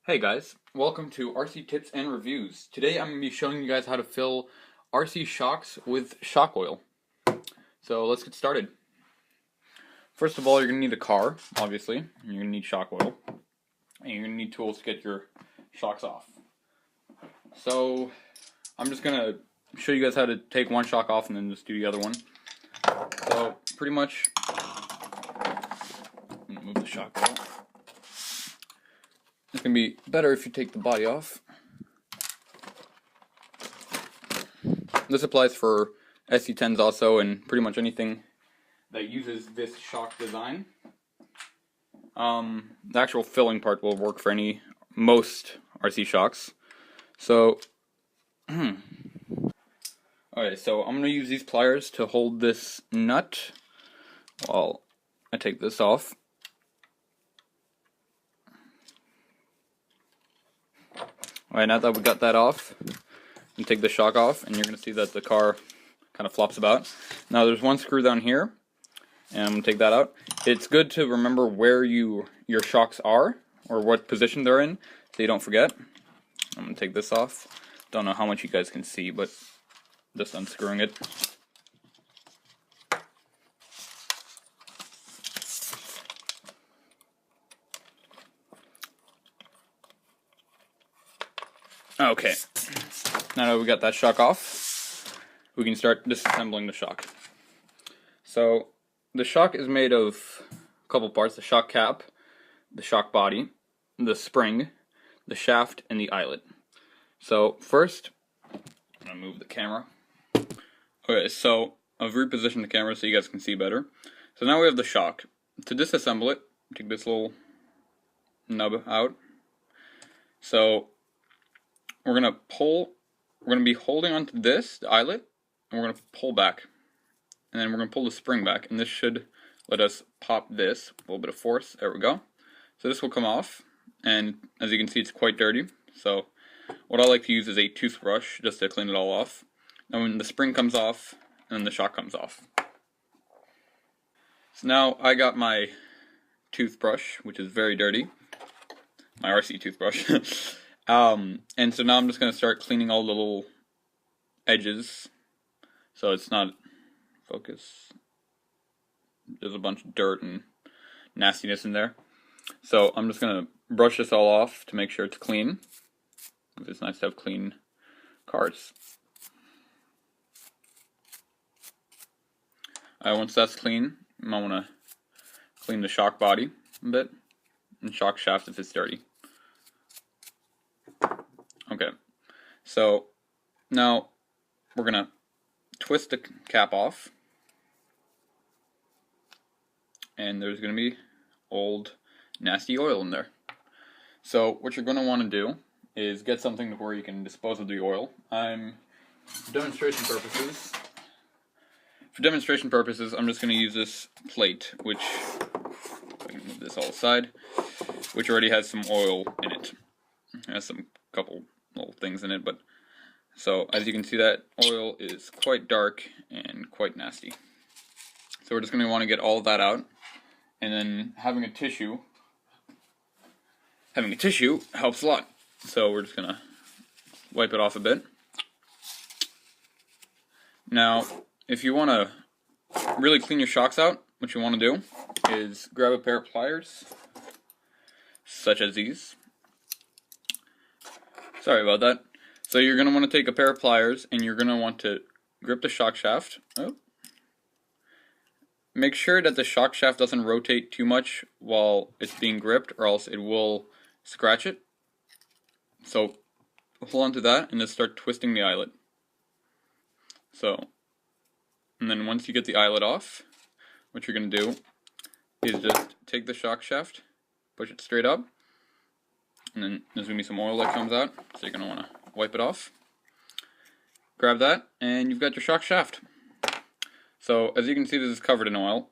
Hey guys, welcome to RC Tips and Reviews. Today I'm going to be showing you guys how to fill RC shocks with shock oil. So let's get started. First of all, you're going to need a car, obviously. You're going to need shock oil. And you're going to need tools to get your shocks off. So I'm just going to show you guys how to take one shock off and then just do the other one. So pretty much, I'm going to move the shock oil. It's going to be better if you take the body off. This applies for SC10s also, and pretty much anything that uses this shock design. The actual filling part will work for most RC shocks. So, okay, so I'm going to use these pliers to hold this nut while I take this off. Alright, now that we got that off, you take the shock off, and you're going to see that the car kind of flops about. Now there's one screw down here, and I'm going to take that out. It's good to remember where your shocks are, or what position they're in, so you don't forget. I'm going to take this off. Don't know how much you guys can see, but just unscrewing it. Okay, now that we got that shock off, we can start disassembling the shock. So, the shock is made of a couple parts: the shock cap, the shock body, the spring, the shaft, and the eyelet. So, first, I'm going to move the camera. Okay, so I've repositioned the camera so you guys can see better. So now we have the shock. To disassemble it, take this little nub out. So, we're going to be holding onto this, the eyelet, and we're going to pull back. And then we're going to pull the spring back, and this should let us pop this, a little bit of force, there we go. So this will come off, and as you can see it's quite dirty. So what I like to use is a toothbrush just to clean it all off. And when the spring comes off, and the shock comes off. So now I got my toothbrush, which is very dirty, my RC toothbrush. And so now I'm just going to start cleaning all the little edges, so it's not, focus, there's a bunch of dirt and nastiness in there. So I'm just going to brush this all off to make sure it's clean. It's nice to have clean cars. Once that's clean, I want to clean the shock body a bit, and shock shaft if it's dirty. Okay, so now we're going to twist the cap off, and there's going to be old nasty oil in there. So what you're going to want to do is get something to where you can dispose of the oil. For demonstration purposes, I'm just going to use this plate, which, I can move this all aside, which already has some oil in it. It has some couple little things in it, but so as you can see, that oil is quite dark and quite nasty. So we're just going to want to get all of that out, and then having a tissue helps a lot. So we're just going to wipe it off a bit. Now, if you want to really clean your shocks out, what you want to do is grab a pair of pliers, such as these. Sorry about that. So you're going to want to take a pair of pliers, and you're going to want to grip the shock shaft. Oh. Make sure that the shock shaft doesn't rotate too much while it's being gripped, or else it will scratch it. So hold on to that and just start twisting the eyelet. So, and then once you get the eyelet off, what you're going to do is just take the shock shaft, push it straight up, and then there's going to be some oil that comes out, so you're going to want to wipe it off. Grab that, and you've got your shock shaft. So, as you can see, this is covered in oil.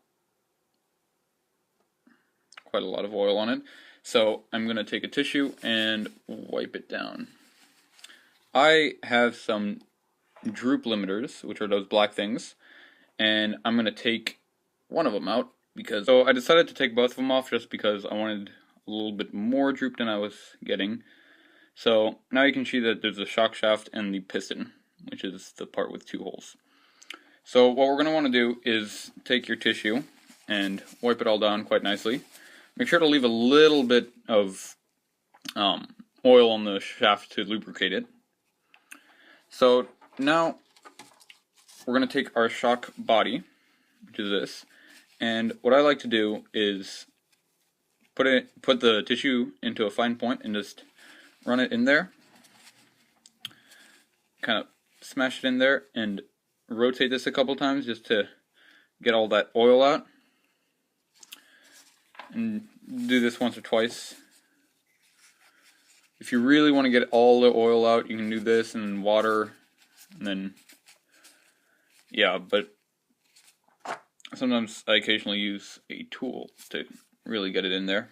Quite a lot of oil on it. So, I'm going to take a tissue and wipe it down. I have some droop limiters, which are those black things, and I'm going to take one of them out, because, so I decided to take both of them off just because I wanted a little bit more droop than I was getting. So now you can see that there's a shock shaft and the piston, which is the part with 2 holes. So what we're going to want to do is take your tissue and wipe it all down quite nicely. Make sure to leave a little bit of oil on the shaft to lubricate it. So now we're going to take our shock body, which is this, and what I like to do is put the tissue into a fine point and just run it in there, kind of smash it in there, and rotate this a couple times just to get all that oil out. And do this once or twice. If you really want to get all the oil out, you can do this and water, and then, yeah, but sometimes I occasionally use a tool to really get it in there,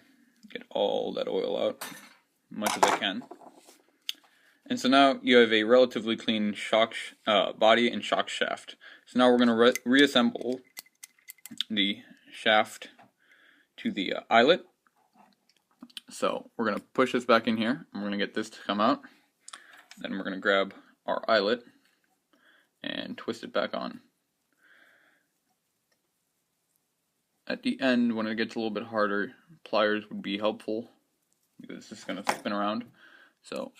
get all that oil out, as much as I can. And so now you have a relatively clean shock body and shock shaft. So now we're going to reassemble the shaft to the eyelet. So we're going to push this back in here, and we're going to get this to come out. Then we're going to grab our eyelet and twist it back on. At the end, when it gets a little bit harder, pliers would be helpful, because it's just going to spin around. So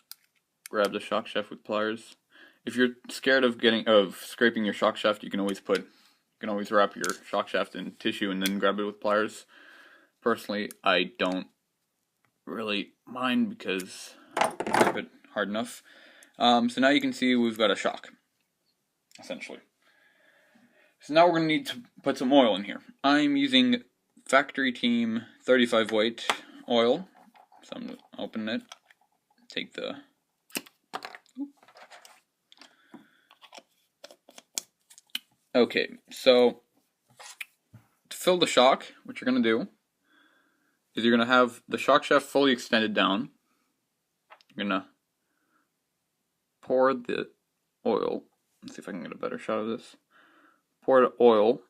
grab the shock shaft with pliers. If you're scared of scraping your shock shaft, you can always wrap your shock shaft in tissue and then grab it with pliers. Personally, I don't really mind because I grip it hard enough. So now you can see we've got a shock, essentially. So now we're going to need to put some oil in here. I'm using Factory Team 35 weight oil. So I'm going to open it, take the... Okay, so to fill the shock, what you're going to do is you're going to have the shock shaft fully extended down. You're going to pour the oil. Let's see if I can get a better shot of this. Pour the oil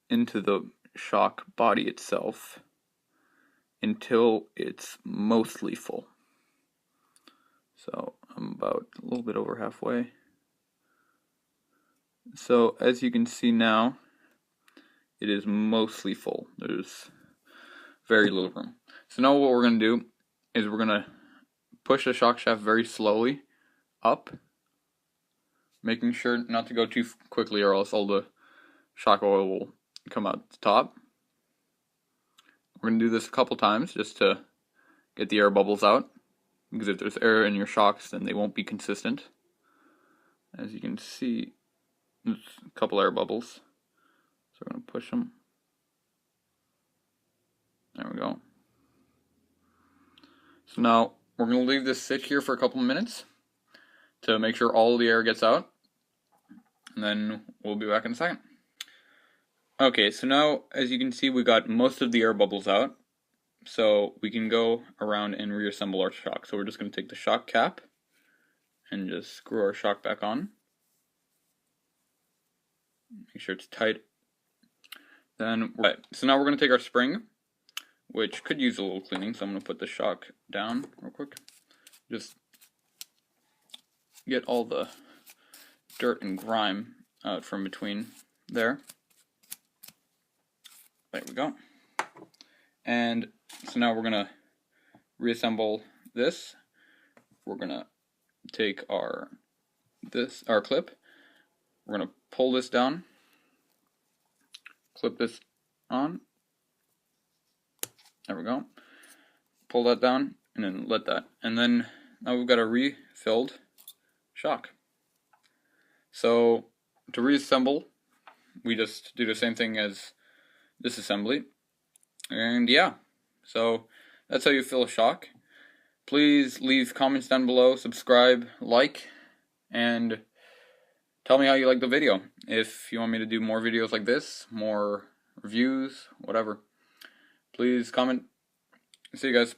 into the shock body itself until it's mostly full. So I'm about a little bit over halfway. So as you can see now, it is mostly full. There's very little room. So now what we're going to do is we're going to push the shock shaft very slowly up, making sure not to go too quickly or else all the shock oil will come out the top. We're going to do this a couple times just to get the air bubbles out, because if there's air in your shocks, then they won't be consistent. As you can see, there's a couple air bubbles, so we're going to push them. There we go. So now we're going to leave this sit here for a couple of minutes to make sure all the air gets out, and then we'll be back in a second. Okay, so now as you can see, we got most of the air bubbles out, so we can go around and reassemble our shock. So we're just going to take the shock cap and just screw our shock back on. Make sure it's tight. Then, right, so now we're going to take our spring, which could use a little cleaning, so I'm going to put the shock down real quick. Just get all the dirt and grime out from between there. There we go. And so now we're going to reassemble this. We're going to take our clip. We're going to pull this down, clip this on. There we go. Pull that down and then let that. And then now we've got a refilled shock. So to reassemble, we just do the same thing as this assembly. And yeah, so that's how you fill a shock. Please leave comments down below, subscribe, like, and tell me how you like the video. If you want me to do more videos like this, more reviews, whatever, please comment. See you guys.